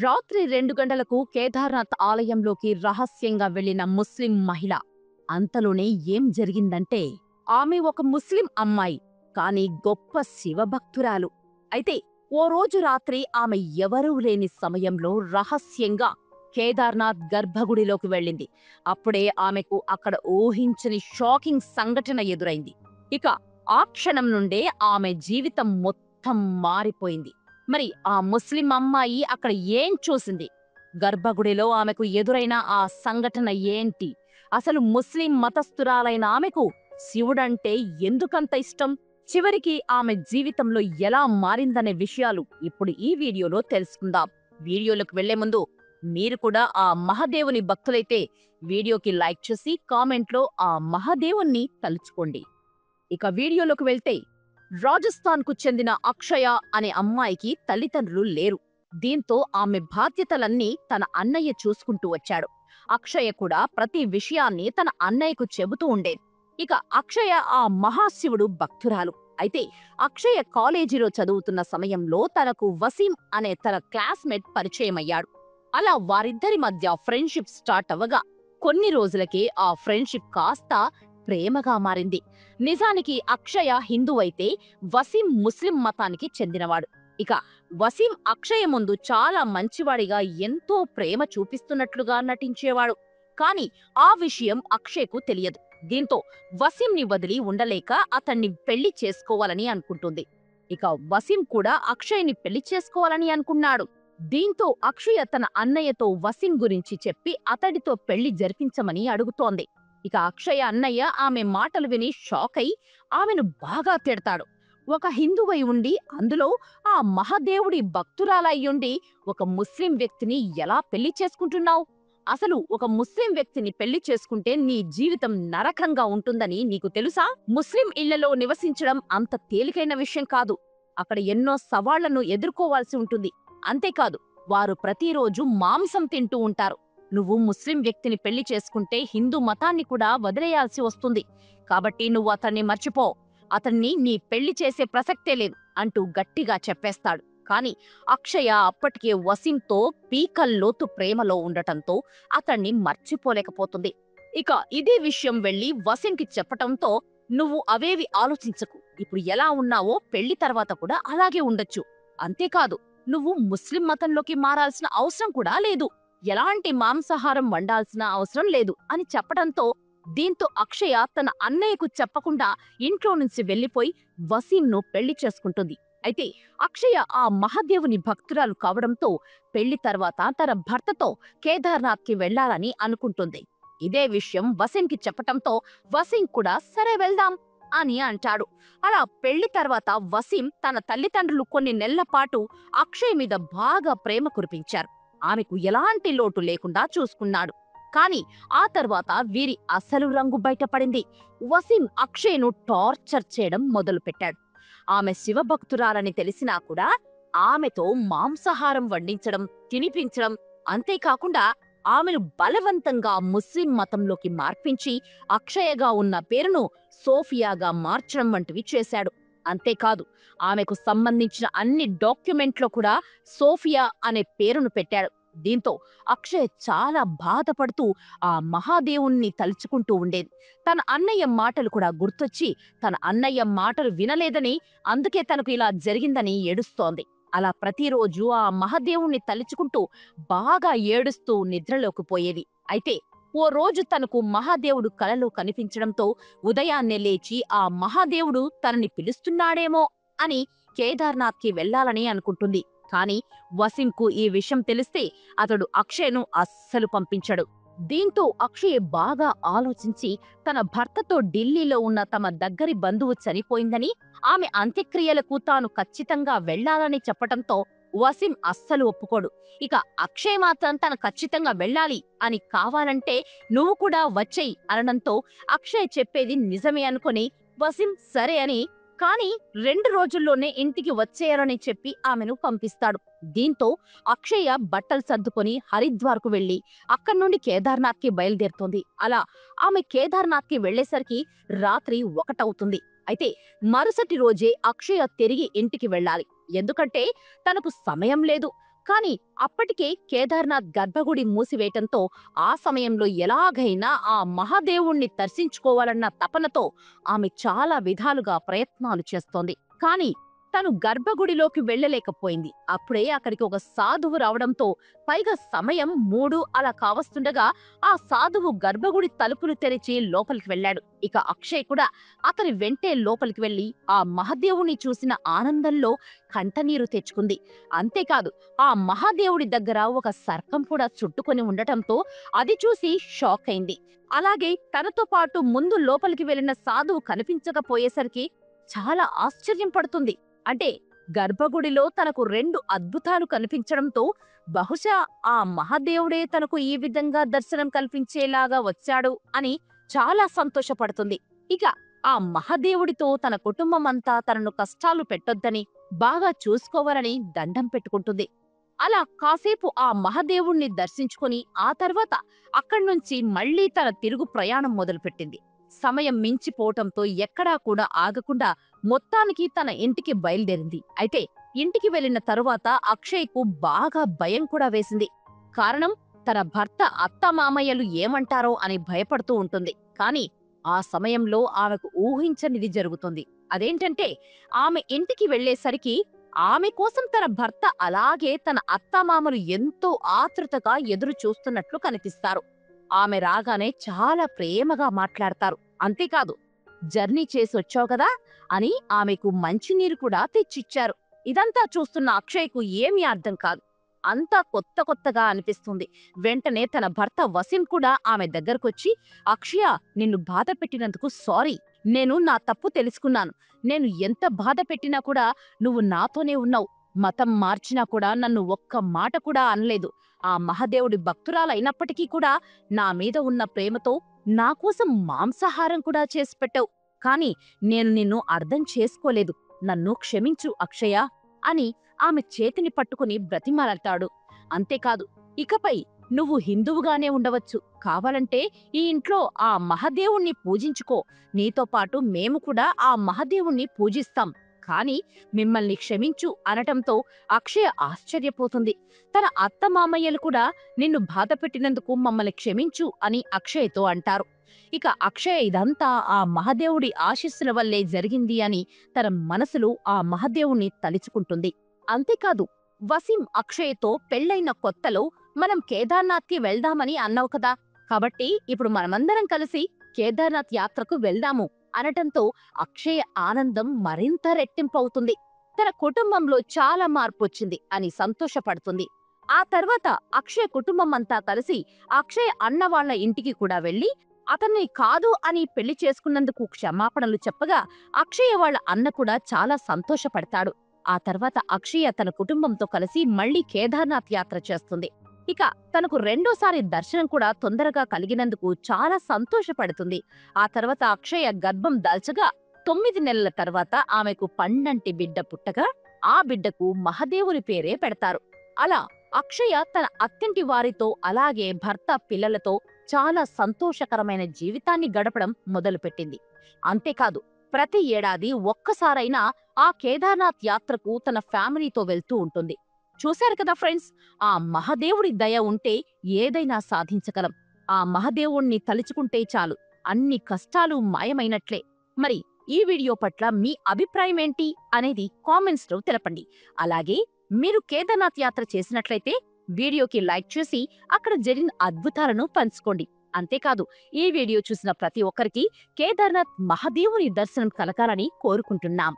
రాత్రి 2 గంటలకు కేదార్నాథ్ ఆలయంలోకి రహస్యంగా వెళ్లిన ముస్లిం మహిళ. అంతలోనే ఏం జరిగిందంటే, ఆమె ఒక ముస్లిం అమ్మాయి, కానీ గొప్ప శివభక్తురాలు. అయితే ఓ రోజు రాత్రి ఆమె ఎవరూ లేని సమయంలో రహస్యంగా కేదార్నాథ్ గర్భగుడిలోకి వెళ్ళింది. అప్పుడే ఆమెకు అక్కడ ఊహించని షాకింగ్ సంఘటన ఎదురైంది. ఇక ఆ క్షణం నుండే ఆమె జీవితం మొత్తం మారిపోయింది. మరి ఆ ముస్లిం అమ్మాయి అక్కడ ఏం చూసింది? గర్భగుడిలో ఆమెకు ఎదురైన ఆ సంఘటన ఏంటి? అసలు ముస్లిం మతస్థురాలైన ఆమెకు శివుడంటే ఎందుకంత ఇష్టం? చివరికి ఆమె జీవితంలో ఎలా మారిందనే విషయాలు ఇప్పుడు ఈ వీడియోలో తెలుసుకుందాం. వీడియోలోకి వెళ్లే ముందు మీరు కూడా ఆ మహాదేవుని భక్తులైతే వీడియోకి లైక్ చేసి కామెంట్లో ఆ మహాదేవుణ్ణి తలుచుకోండి. ఇక వీడియోలోకి వెళ్తే, రాజస్థాన్కు చెందిన అక్షయ అనే అమ్మాయికి తల్లిదండ్రులు లేరు. దీంతో ఆమె బాధ్యతలన్నీ తన అన్నయ్య చూసుకుంటూ వచ్చాడు. అక్షయ కూడా ప్రతి విషయాన్ని తన అన్నయ్యకు చెబుతూ ఉండేది. ఇక అక్షయ ఆ మహాశివుడు భక్తురాలు. అయితే అక్షయ కాలేజీలో చదువుతున్న సమయంలో తనకు వసీం అనే తన క్లాస్మేట్ పరిచయమయ్యాడు. అలా వారిద్దరి మధ్య ఫ్రెండ్షిప్ స్టార్ట్ అవ్వగా కొన్ని రోజులకే ఆ ఫ్రెండ్షిప్ కాస్త ప్రేమగా మారింది. నిజానికి అక్షయ హిందూ అయితే వసీం ముస్లిం మతానికి చెందినవాడు. ఇక వసీం అక్షయ ముందు చాలా మంచివాడిగా ఎంతో ప్రేమ చూపిస్తున్నట్లుగా నటించేవాడు. కాని ఆ విషయం అక్షయ్కు తెలియదు. దీంతో వసీంని వదిలి ఉండలేక అతన్ని పెళ్లి చేసుకోవాలని అనుకుంటుంది. ఇక వసీం కూడా అక్షయ్ని పెళ్లి చేసుకోవాలని అనుకున్నాడు. దీంతో అక్షయ తన అన్నయ్యతో వసీం గురించి చెప్పి అతడితో పెళ్లి జరిపించమని అడుగుతోంది. ఇక అక్షయ అన్నయ్య ఆమె మాటలు విని షాక్ అయి ఆమెను బాగా తిడతాడు. ఒక హిందువై ఉండి, అందులో ఆ మహాదేవుడి భక్తురాలయ్యుండి ఒక ముస్లిం వ్యక్తిని ఎలా పెళ్లి చేసుకుంటున్నావు? అసలు ఒక ముస్లిం వ్యక్తిని పెళ్లి చేసుకుంటే నీ జీవితం నరకంగా ఉంటుందని నీకు తెలుసా? ముస్లిం ఇళ్లలో నివసించడం అంత తేలికైన విషయం కాదు. అక్కడ ఎన్నో సవాళ్లను ఎదుర్కోవాల్సి ఉంటుంది. అంతేకాదు, వారు ప్రతిరోజు మాంసం తింటూ ఉంటారు. నువ్వు ముస్లిం వ్యక్తిని పెళ్లి చేసుకుంటే హిందూ మతాన్ని కూడా వదిలేయాల్సి వస్తుంది. కాబట్టి నువ్వు అతన్ని మర్చిపో. అతన్ని నీ పెళ్లి చేసే ప్రసక్తే లేదు అంటూ గట్టిగా చెప్పేస్తాడు. కాని అక్షయ అప్పటికే వసీంతో పీకల్లోతు ప్రేమలో ఉండటంతో అతన్ని మర్చిపోలేకపోతుంది. ఇక ఇదే విషయం వెళ్లి వసీంకి చెప్పటంతో, నువ్వు అవేవి ఆలోచించకు. ఇప్పుడు ఎలా ఉన్నావో పెళ్లి తర్వాత కూడా అలాగే ఉండొచ్చు. అంతేకాదు, నువ్వు ముస్లిం మతంలోకి మారాల్సిన అవసరం కూడా లేదు. ఎలాంటి మాంసాహారం వండాల్సిన అవసరం లేదు అని చెప్పడంతో, దీంతో అక్షయ తన అన్నయ్యకు చెప్పకుండా ఇంట్లో నుంచి వెళ్లిపోయి వసీంను పెళ్లి చేసుకుంటుంది. అయితే అక్షయ ఆ మహాదేవుని భక్తురాలు కావడంతో పెళ్లి తర్వాత తన భర్తతో కేదార్నాథ్కి వెళ్లాలని అనుకుంటుంది. ఇదే విషయం వసీంకి చెప్పటంతో వసీం కూడా సరే వెళ్దాం అని అంటాడు. అలా పెళ్లి తర్వాత వసీం తన తల్లిదండ్రులు కొన్ని నెలల పాటు అక్షయ్ మీద బాగా ప్రేమ కురిపించారు. ఆమెకు ఎలాంటి లోటు లేకుండా చూసుకున్నాడు. కాని ఆ తర్వాత వీరి అసలు రంగు బయటపడింది. వసీం అక్షయ్ను టార్చర్ చేయడం మొదలుపెట్టాడు. ఆమె శివభక్తురాలని తెలిసినా కూడా ఆమెతో మాంసాహారం వండించడం, తినిపించడం, అంతేకాకుండా ఆమెను బలవంతంగా ముస్లిం మతంలోకి మార్పించి అక్షయగా ఉన్న పేరును సోఫియాగా మార్చడం వంటివి చేశాడు. అంతేకాదు, ఆమెకు సంబంధించిన అన్ని డాక్యుమెంట్లో కూడా సోఫియా అనే పేరును పెట్టాడు. దీంతో అక్షయ్ చాలా బాధపడుతూ ఆ మహాదేవుణ్ణి తలుచుకుంటూ ఉండేది. తన అన్నయ్య మాటలు కూడా గుర్తొచ్చి తన అన్నయ్య మాటలు వినలేదని, అందుకే తనకు ఇలా జరిగిందని ఏడుస్తోంది. అలా ప్రతిరోజు ఆ మహాదేవుణ్ణి తలుచుకుంటూ బాగా ఏడుస్తూ నిద్రలోకి పోయేది. అయితే ఓ రోజు తనకు మహాదేవుడు కలలో కనిపించడంతో ఉదయాన్నే లేచి ఆ మహాదేవుడు తనని పిలుస్తున్నాడేమో అని కేదార్నాథ్కి వెళ్లాలని అనుకుంటుంది. కాని వసీంకు ఈ విషయం తెలిస్తే అతడు అక్షయ్ను అస్సలు పంపించడు. దీంతో అక్షయ్ బాగా ఆలోచించి తన భర్తతో ఢిల్లీలో ఉన్న తమ దగ్గరి బంధువు చనిపోయిందని, ఆమె అంత్యక్రియలకు తాను ఖచ్చితంగా వెళ్లాలని చెప్పటంతో వసీం అస్సలు ఒప్పుకోడు. ఇక అక్షయ్ మాత్రం తను ఖచ్చితంగా వెళ్ళాలి అని, కావాలంటే నువ్వు కూడా వచ్చేయ్ అనడంతో అక్షయ్ చెప్పేది నిజమే అనుకుని వసీం సరే అని, కాని 2 రోజుల్లోనే ఇంటికి వచ్చేయాలని చెప్పి ఆమెను పంపిస్తాడు. దీంతో అక్షయ బట్టలు సర్దుకొని హరిద్వార్కు వెళ్లి అక్కడి నుండి కేదార్నాథ్కి బయలుదేరుతోంది. అలా ఆమె కేదార్నాథ్కి వెళ్లేసరికి రాత్రి 1 అవుతుంది. అయితే మరుసటి రోజే అక్షయ తిరిగి ఇంటికి వెళ్ళాలి. ఎందుకంటే తనకు సమయం లేదు. కానీ అప్పటికే కేదార్నాథ్ గర్భగుడి మూసివేయటంతో ఆ సమయంలో ఎలాగైనా ఆ మహాదేవుణ్ణి దర్శించుకోవాలన్న తపనతో ఆమె చాలా విధాలుగా ప్రయత్నాలు చేస్తోంది. కానీ తను గర్భగుడిలోకి వెళ్ళలేకపోయింది. అప్పుడే అక్కడికి ఒక సాధువు రావడంతో, పైగా సమయం 3 అలా కావస్తుండగా ఆ సాధువు గర్భగుడి తలుపులు తెరిచి లోపలికి వెళ్ళాడు. ఇక అక్షయ్ కూడా అతని వెంటే లోపలికి వెళ్లి ఆ మహాదేవుని చూసిన ఆనందంలో కంటనీరు తెచ్చుకుంది. అంతేకాదు, ఆ మహాదేవుడి దగ్గర ఒక సర్పం కూడా చుట్టుకొని ఉండటంతో అది చూసి షాక్ అయింది. అలాగే తనతో పాటు ముందు లోపలికి వెళ్లిన సాధువు కనిపించకపోయేసరికి చాలా ఆశ్చర్యం పడుతుంది. అంటే గర్భగుడిలో తనకు 2 అద్భుతాలు కనిపించడంతో బహుశా ఆ మహాదేవుడే తనకు ఈ విధంగా దర్శనం కల్పించేలాగా వచ్చాడు అని చాలా సంతోషపడుతుంది. ఇక ఆ మహాదేవుడితో తన కుటుంబమంతా తనను కష్టాలు పెట్టొద్దని, బాగా చూసుకోవాలని దండం పెట్టుకుంటుంది. అలా కాసేపు ఆ మహాదేవుణ్ణి దర్శించుకుని ఆ తర్వాత అక్కడ్నుంచి మళ్లీ తన తిరుగు ప్రయాణం మొదలుపెట్టింది. సమయం మించిపోవటంతో ఎక్కడా కూడా ఆగకుండా మొత్తానికి తన ఇంటికి బయలుదేరింది. అయితే ఇంటికి వెళ్లిన తరువాత అక్షయ్కు బాగా భయం కూడా వేసింది. కారణం, తన భర్త అత్తమామయ్యలు ఏమంటారో అని భయపడుతూ ఉంటుంది. కానీ ఆ సమయంలో ఆమెకు ఊహించనిది జరుగుతుంది. అదేంటంటే, ఆమె ఇంటికి వెళ్లేసరికి ఆమె కోసం తన భర్త అలాగే తన అత్తమామలు ఎంతో ఆతృతగా ఎదురు చూస్తున్నట్లు కనిపిస్తారు. ఆమె రాగానే చాలా ప్రేమగా మాట్లాడతారు. అంతేకాదు, జర్నీ చేసొచ్చావు కదా అని ఆమెకు మంచినీరు కూడా తెచ్చిచ్చారు. ఇదంతా చూస్తున్న అక్షయ్కు ఏమీ అర్థం కాదు. అంతా కొత్త కొత్తగా అనిపిస్తుంది. వెంటనే తన భర్త వసీం కూడా ఆమె దగ్గరకొచ్చి, అక్షయ, నిన్ను బాధ పెట్టినందుకు సారీ. నేను నా తప్పు తెలుసుకున్నాను. నేను ఎంత బాధ పెట్టినా కూడా నువ్వు నాతోనే ఉన్నావు. మతం మార్చినా కూడా నన్ను ఒక్క మాట కూడా అనలేదు. ఆ మహాదేవుడి భక్తురాలైనప్పటికీ కూడా నా మీద ఉన్న ప్రేమతో నా కోసం మాంసాహారం కూడా చేసి పెట్టావు. కాని నేను నిన్ను అర్థం చేసుకోలేదు. నన్ను క్షమించు అక్షయ అని ఆమె చేతిని పట్టుకుని బ్రతిమాలతాడు. అంతేకాదు, ఇకపై నువ్వు హిందువుగానే ఉండవచ్చు. కావాలంటే ఈ ఇంట్లో ఆ మహాదేవుణ్ణి పూజించుకో. నీతో పాటు మేము కూడా ఆ మహాదేవుణ్ణి పూజిస్తాం. కాని మిమ్మల్ని క్షమించు అనటంతో అక్షయ ఆశ్చర్యపోతుంది. తన అత్తమామయ్యలు కూడా నిన్ను బాధ పెట్టినందుకు మమ్మల్ని క్షమించు అని అక్షయ్తో అంటారు. ఇక అక్షయ ఇదంతా ఆ మహాదేవుడి ఆశీస్సుల వల్లే జరిగింది అని తన మనసులో ఆ మహాదేవుణ్ణి తలుచుకుంటుంది. అంతేకాదు, వసీం అక్షయ్తో పెళ్లైన కొత్తలో మనం కేదార్నాథ్కి వెళ్దామని అన్నావు కదా, కాబట్టి ఇప్పుడు మనమందరం కలిసి కేదార్నాథ్ యాత్రకు వెళ్దాము అనటంతో అక్షయ ఆనందం మరింత రెట్టింపవుతుంది. తన కుటుంబంలో చాలా మార్పొచ్చింది అని సంతోషపడుతుంది. ఆ తర్వాత అక్షయ కుటుంబం అంతా కలిసి అక్షయ అన్న వాళ్ళ ఇంటికి కూడా వెళ్లి అతన్ని కాదు అని పెళ్లి చేసుకున్నందుకు క్షమాపణలు చెప్పగా అక్షయ వాళ్ళ అన్న కూడా చాలా సంతోషపడతాడు. ఆ తర్వాత అక్షయ తన కుటుంబంతో కలిసి మళ్లీ కేదార్నాథ్ యాత్ర చేస్తుంది. ఇక తనకు రెండోసారి దర్శనం కూడా తొందరగా కలిగినందుకు చాలా సంతోషపడుతుంది. ఆ తర్వాత అక్షయ గర్భం దాల్చగా 9 నెలల తర్వాత ఆమెకు పండంటి బిడ్డ పుట్టగా ఆ బిడ్డకు మహాదేవుని పేరే పెడతారు. అలా అక్షయ తన అత్తింటి వారితో అలాగే భర్త పిల్లలతో చాలా సంతోషకరమైన జీవితాన్ని గడపడం మొదలుపెట్టింది. అంతేకాదు, ప్రతి ఏడాది ఒక్కసారైనా ఆ కేదార్నాథ్ యాత్రకు తన ఫ్యామిలీతో వెళ్తూ ఉంటుంది. చూశారు కదా ఫ్రెండ్స్, ఆ మహాదేవుడి దయ ఉంటే ఏదైనా సాధించగలం. ఆ మహాదేవుణ్ణి తలుచుకుంటే చాలు, అన్ని కష్టాలు మాయమైనట్లే. మరి ఈ వీడియో పట్ల మీ అభిప్రాయం ఏంటి అనేది కామెంట్స్ లో తెలపండి. అలాగే మీరు కేదార్నాథ్ యాత్ర చేసినట్లయితే వీడియోకి లైక్ చేసి అక్కడ జరిగిన అద్భుతాలను పంచుకోండి. అంతేకాదు, ఈ వీడియో చూసిన ప్రతి ఒక్కరికి కేదార్నాథ్ మహాదేవుని దర్శనం కలగాలని కోరుకుంటున్నాం.